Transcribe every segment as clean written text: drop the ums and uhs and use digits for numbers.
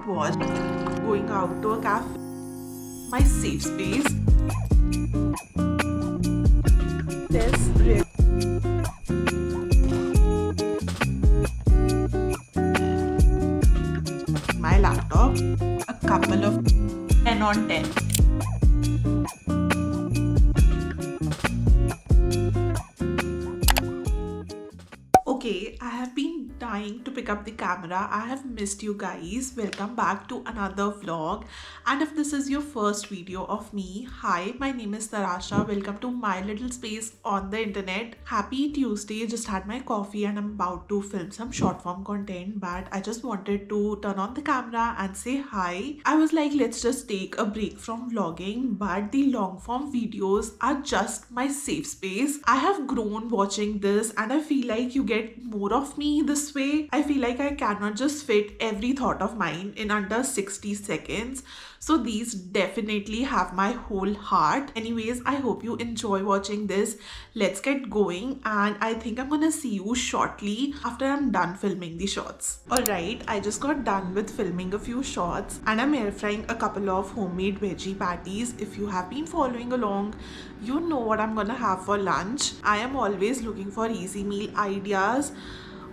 not watch going out to a cafe, my safe space. This really my laptop, a couple of 10 on 10. Okay, I have been dying to pick up the camera. I have missed you guys. Welcome back to another vlog. And if this is your first video of me, hi, my name is Tarasha. Welcome to my little space on the internet. Happy Tuesday. Just had my coffee and I'm about to film some short form content. But I just wanted to turn on the camera and say hi. I was like, let's just take a break from vlogging. But the long form videos are just my safe space. I have grown watching this and I feel like you get more of me this way. I feel like I cannot just fit every thought of mine in under 60 seconds. So these definitely have my whole heart. Anyways, I hope you enjoy watching this. Let's get going, and I think I'm gonna see you shortly after I'm done filming the shots. Alright, I just got done with filming a few shots and I'm air frying a couple of homemade veggie patties. If you have been following along, you know what I'm gonna have for lunch. I am always looking for easy meal ideas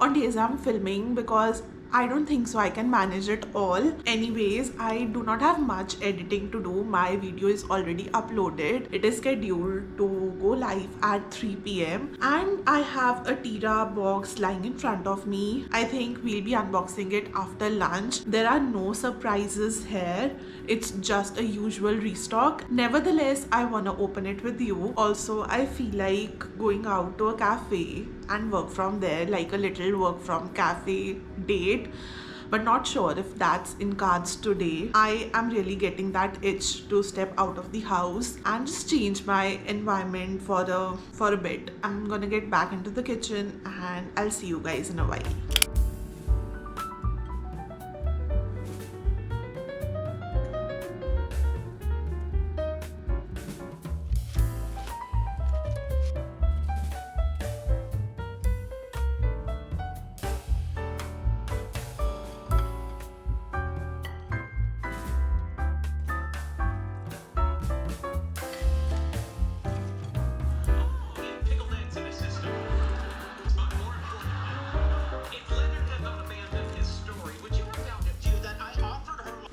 on days I'm filming because I don't think so I can manage it all. Anyways, I do not have much editing to do. My video is already uploaded. It is scheduled to go live at 3 p.m. and I have a Tira box lying in front of me. I think we'll be unboxing it after lunch. There are no surprises here. It's just a usual restock. Nevertheless, I want to open it with you. Also, I feel like going out to a cafe and work from there, like a little work from cafe date, but not sure if that's in cards today. I am really getting that itch to step out of the house and just change my environment for a bit. I'm gonna get back into the kitchen and I'll see you guys in a while.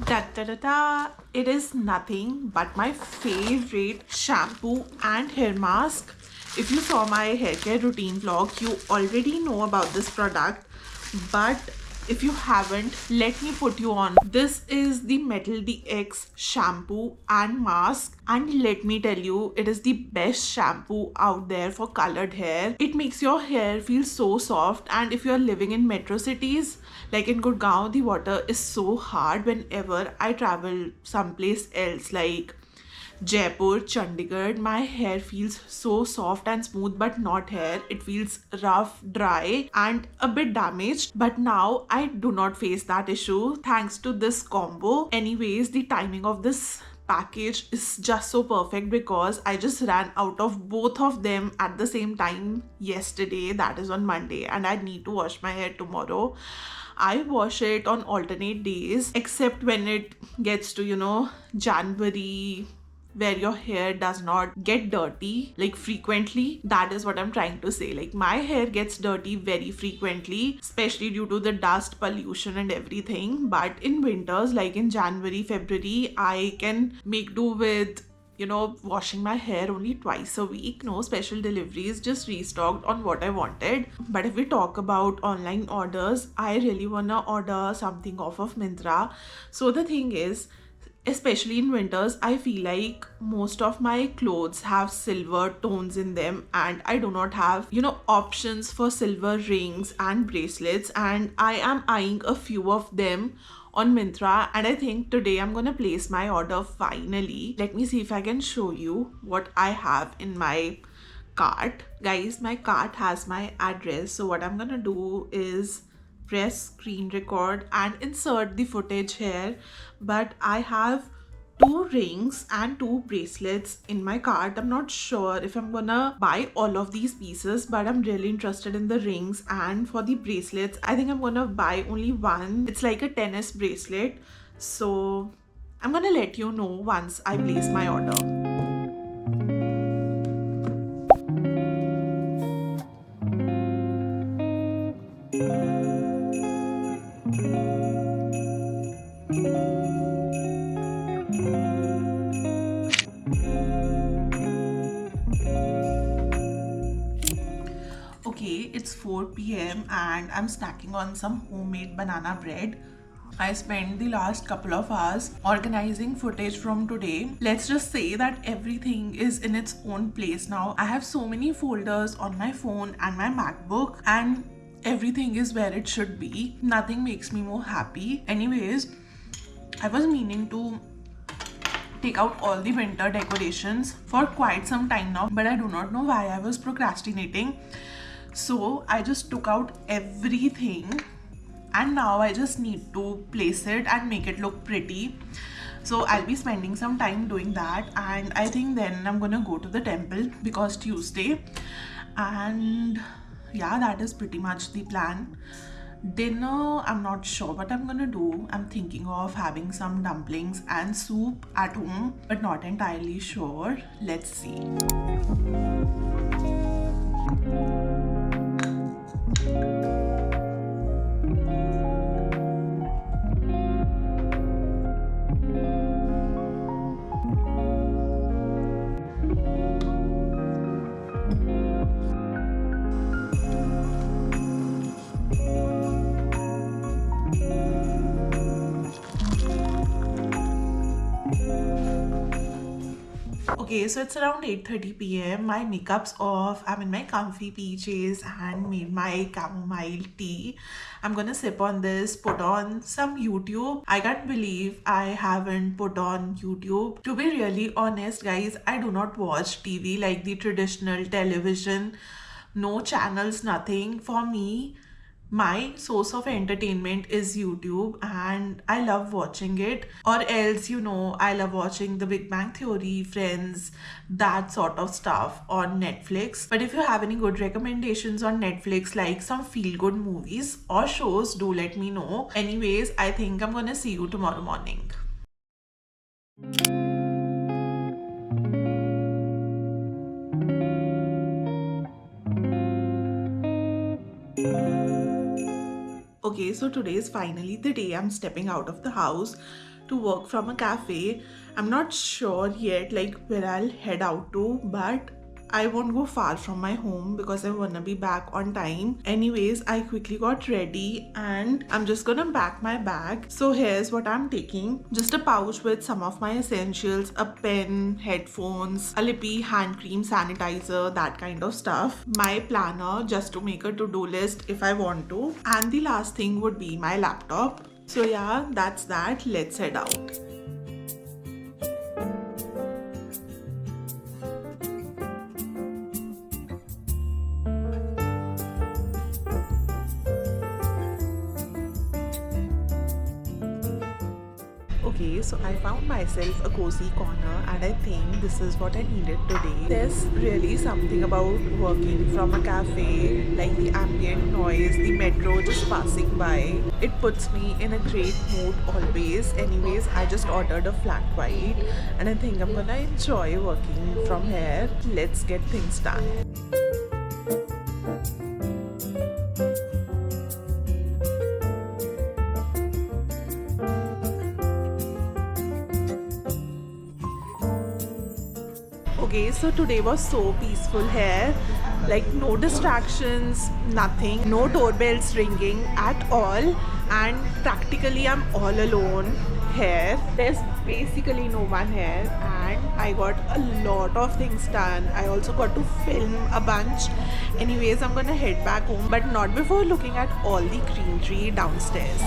Da da da da. It is nothing but my favorite shampoo and hair mask. If you saw my hair care routine vlog, you already know about this product, but if you haven't, let me put you on. This is the Metal DX shampoo and mask, and let me tell you, it is the best shampoo out there for colored hair. It makes your hair feel so soft, and if you're living in metro cities like in Gurgaon, the water is so hard. Whenever I travel someplace else like Jaipur, Chandigarh, my hair feels so soft and smooth, but not hair. It feels rough, dry, and a bit damaged. But now I do not face that issue thanks to this combo. Anyways, the timing of this package is just so perfect because I just ran out of both of them at the same time yesterday, that is on Monday, and I need to wash my hair tomorrow. I wash it on alternate days, except when it gets to, January, where your hair does not get dirty like frequently. That is what I'm trying to say. Like, my hair gets dirty very frequently, especially due to the dust pollution and everything. But in winters, like in January, February, I can make do with washing my hair only twice a week. No special deliveries, just restocked on what I wanted. But if we talk about online orders, I really wanna order something off of Myntra. So the thing is, especially in winters, I feel like most of my clothes have silver tones in them, and I do not have options for silver rings and bracelets, and I am eyeing a few of them on Myntra, and I think today I'm gonna place my order finally. Let me see if I can show you what I have in my cart. Guys, my cart has my address, so what I'm gonna do is press screen record and insert the footage here. But I have 2 rings and 2 bracelets in my cart. I'm not sure if I'm gonna buy all of these pieces, but I'm really interested in the rings. And for the bracelets, I think I'm gonna buy only one. It's like a tennis bracelet. So I'm gonna let you know once I place my order. Okay, it's 4 p.m. and I'm snacking on some homemade banana bread. I spent the last couple of hours organizing footage from today. Let's just say that everything is in its own place now. I have so many folders on my phone and my MacBook, and everything is where it should be. Nothing makes me more happy. Anyways, I was meaning to take out all the winter decorations for quite some time now, but I do not know why I was procrastinating. So I just took out everything, and now I just need to place it and make it look pretty. So I'll be spending some time doing that, and I think then I'm gonna go to the temple because Tuesday. And yeah, that is pretty much the plan. Dinner, I'm not sure what I'm gonna do. I'm thinking of having some dumplings and soup at home, but not entirely sure. Let's see. Okay, so it's around 8:30 p.m. My makeup's off. I'm in my comfy PJs and made my chamomile tea. I'm gonna sip on this, put on some YouTube. I can't believe I haven't put on YouTube. To be really honest, guys, I do not watch TV like the traditional television. No channels, nothing. For me, my source of entertainment is YouTube, and I love watching it. Or else, I love watching The Big Bang Theory, Friends, that sort of stuff on Netflix. But if you have any good recommendations on Netflix, like some feel good movies or shows, do let me know. Anyways, I think I'm gonna see you tomorrow morning. Okay, so today is finally the day I'm stepping out of the house to work from a cafe. I'm not sure yet like where I'll head out to, but I won't go far from my home because I wanna be back on time. Anyways, I quickly got ready and I'm just gonna pack my bag. So here's what I'm taking. Just a pouch with some of my essentials, a pen, headphones, a lippy, hand cream, sanitizer, that kind of stuff. My planner just to make a to-do list if I want to. And the last thing would be my laptop. So yeah, that's that. Let's head out. Okay, so I found myself a cozy corner, and I think this is what I needed today. There's really something about working from a cafe, like the ambient noise, the metro just passing by. It puts me in a great mood always. Anyways, I just ordered a flat white, and I think I'm gonna enjoy working from here. Let's get things done. Okay, so today was so peaceful here. Like no distractions, nothing, no doorbells ringing at all, and practically I'm all alone here. There's basically no one here, and I got a lot of things done. I also got to film a bunch. Anyways, I'm gonna head back home, but not before looking at all the greenery downstairs.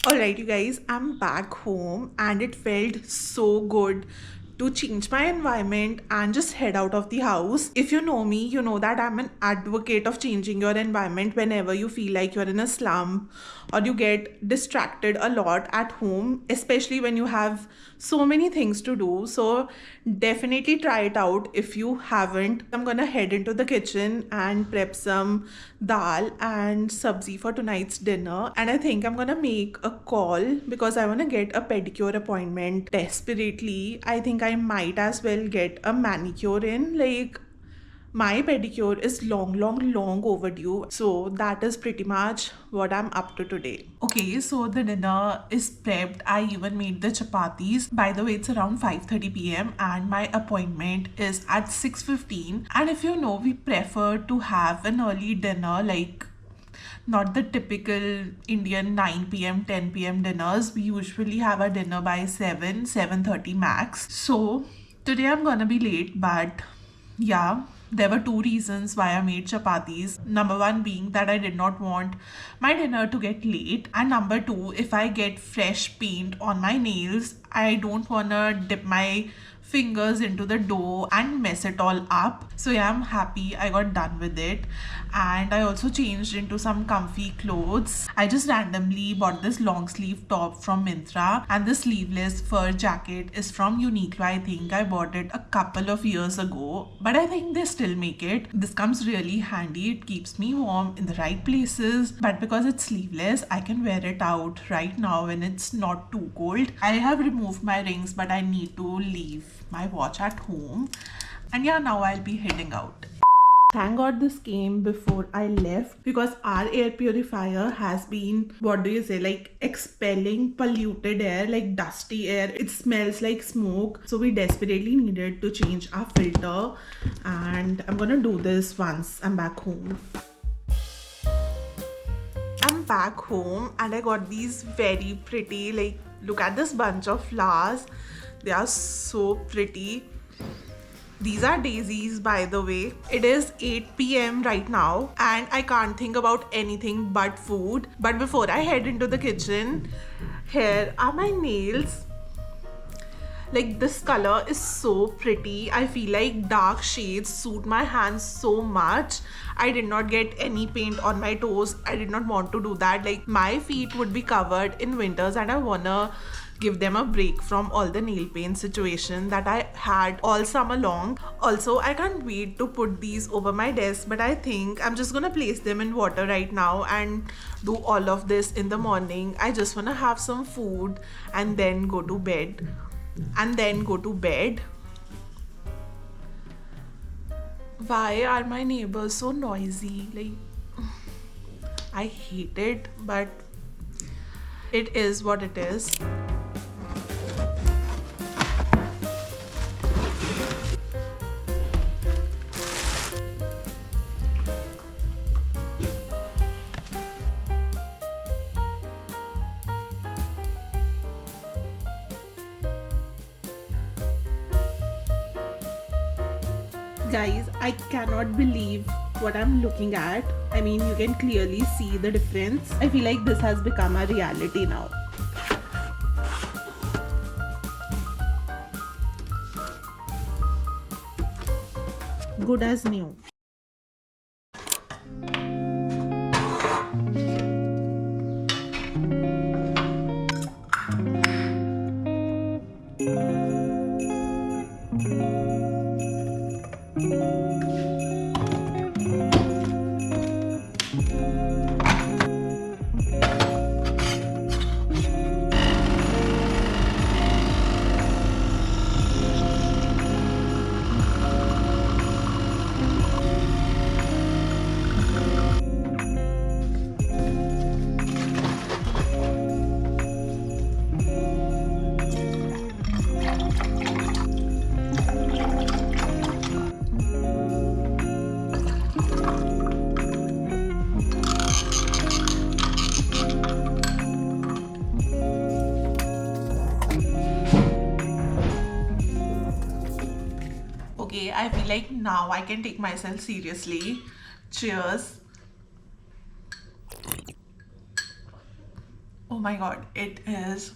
Alright, you guys, I'm back home and it felt so good to change my environment and just head out of the house. If you know me, you know that I'm an advocate of changing your environment whenever you feel like you're in a slump or you get distracted a lot at home, especially when you have so many things to do. So definitely try it out if you haven't. I'm gonna head into the kitchen and prep some dal and sabzi for tonight's dinner. And I think I'm gonna make a call because I wanna get a pedicure appointment desperately. I think I might as well get a manicure in. Like, my pedicure is long overdue. So that is pretty much what I'm up to today. Okay, so the dinner is prepped. I even made the chapatis. By the way, it's around 5:30 p.m. and my appointment is at 6:15. And if you know, we prefer to have an early dinner, like not the typical Indian 9 p.m., 10 p.m. dinners. We usually have our dinner by 7, 7:30 max. So today I'm gonna be late, but yeah, there were two reasons why I made chapatis. Number one being that I did not want my dinner to get late, and number two, if I get fresh paint on my nails, I don't wanna dip my fingers into the dough and mess it all up. So yeah, I'm happy I got done with it. And I also changed into some comfy clothes. I just randomly bought this long sleeve top from Myntra, and this sleeveless fur jacket is from Uniqlo. I think I bought it a couple of years ago, but I think they still make it. This comes really handy. It keeps me warm in the right places, but because it's sleeveless, I can wear it out right now when it's not too cold. I have removed my rings, but I need to leave my watch at home. And yeah, now I'll be heading out. Thank God this came before I left, because our air purifier has been, what do you say, like expelling polluted air, like dusty air. It smells like smoke. So we desperately needed to change our filter, and I'm gonna do this once I'm back home. I'm back home and I got these very pretty, like, look at this bunch of flowers. They are so pretty. These are daisies, by the way. It is 8 p.m. right now and I can't think about anything but food. But before I head into the kitchen, here are my nails. Like, this color is so pretty. I feel like dark shades suit my hands so much. I did not get any paint on my toes. I did not want to do that. Like, my feet would be covered in winters and I wanna give them a break from all the nail paint situation that I had all summer long. Also, I can't wait to put these over my desk, but I think I'm just gonna place them in water right now and do all of this in the morning. I just wanna have some food and then go to bed. Why are my neighbors so noisy? Like, I hate it, but it is what it is. Guys, I cannot believe what I'm looking at. I mean, you can clearly see the difference. I feel like this has become a reality now. Good as new. Okay, I feel like now I can take myself seriously. Cheers. Oh my god, it is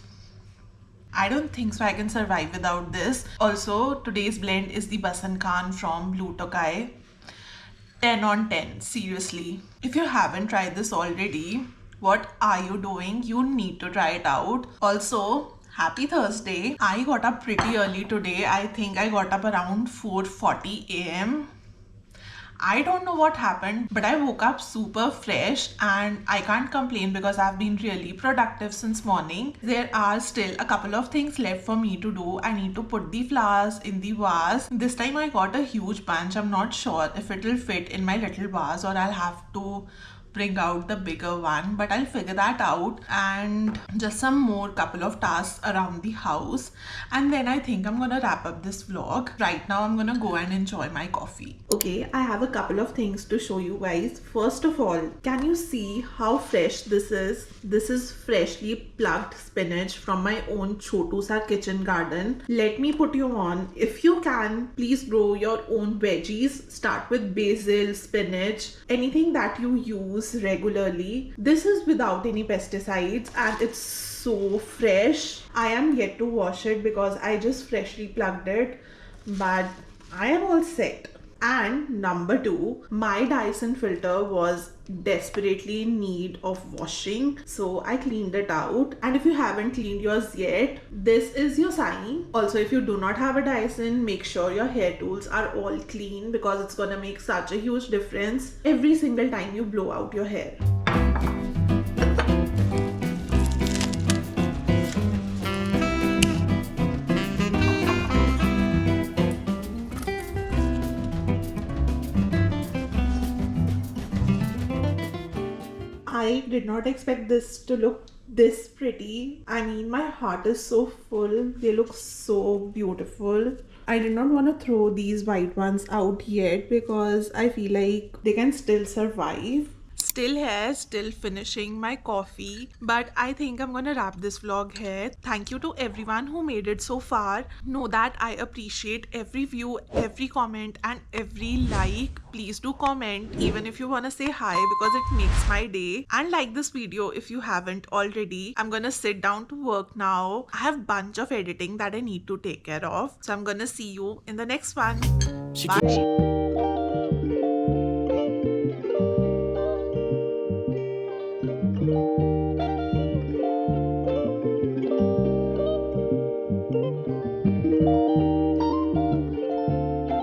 I don't think so I can survive without this. Also, today's blend is the Basan Khan from Blue Tokai. 10 on 10, seriously. If you haven't tried this already, what are you doing? You need to try it out. Also, happy Thursday. I got up pretty early today. I think I got up around 4:40 a.m. I don't know what happened, but I woke up super fresh and I can't complain because I've been really productive since morning. There are still a couple of things left for me to do. I need to put the flowers in the vase. This time I got a huge bunch. I'm not sure if it'll fit in my little vase or I'll have to bring out the bigger one, but I'll figure that out. And just some more couple of tasks around the house, and then I think I'm gonna wrap up this vlog. Right now I'm gonna go and enjoy my coffee. Okay, I have a couple of things to show you guys. First of all, can you see how fresh this is? This is freshly plucked spinach from my own Chotu Sa kitchen garden. Let me put you on, if you can, please grow your own veggies. Start with basil, spinach, anything that you use regularly. This is without any pesticides and it's so fresh. I am yet to wash it because I just freshly plucked it, but I am all set. And number two, my Dyson filter was desperately in need of washing, so I cleaned it out. And if you haven't cleaned yours yet, this is your sign. Also, if you do not have a Dyson, make sure your hair tools are all clean because it's gonna make such a huge difference every single time you blow out your hair. I did not expect this to look this pretty. I mean, my heart is so full. They look so beautiful. I did not want to throw these white ones out yet because I feel like they can still survive. Still here, still finishing my coffee, but I think I'm gonna wrap this vlog here. Thank you to everyone who made it so far. Know that I appreciate every view, every comment and every like. Please do comment even if you wanna say hi because it makes my day. And like this video if you haven't already. I'm gonna sit down to work now. I have bunch of editing that I need to take care of. So I'm gonna see you in the next one. Bye.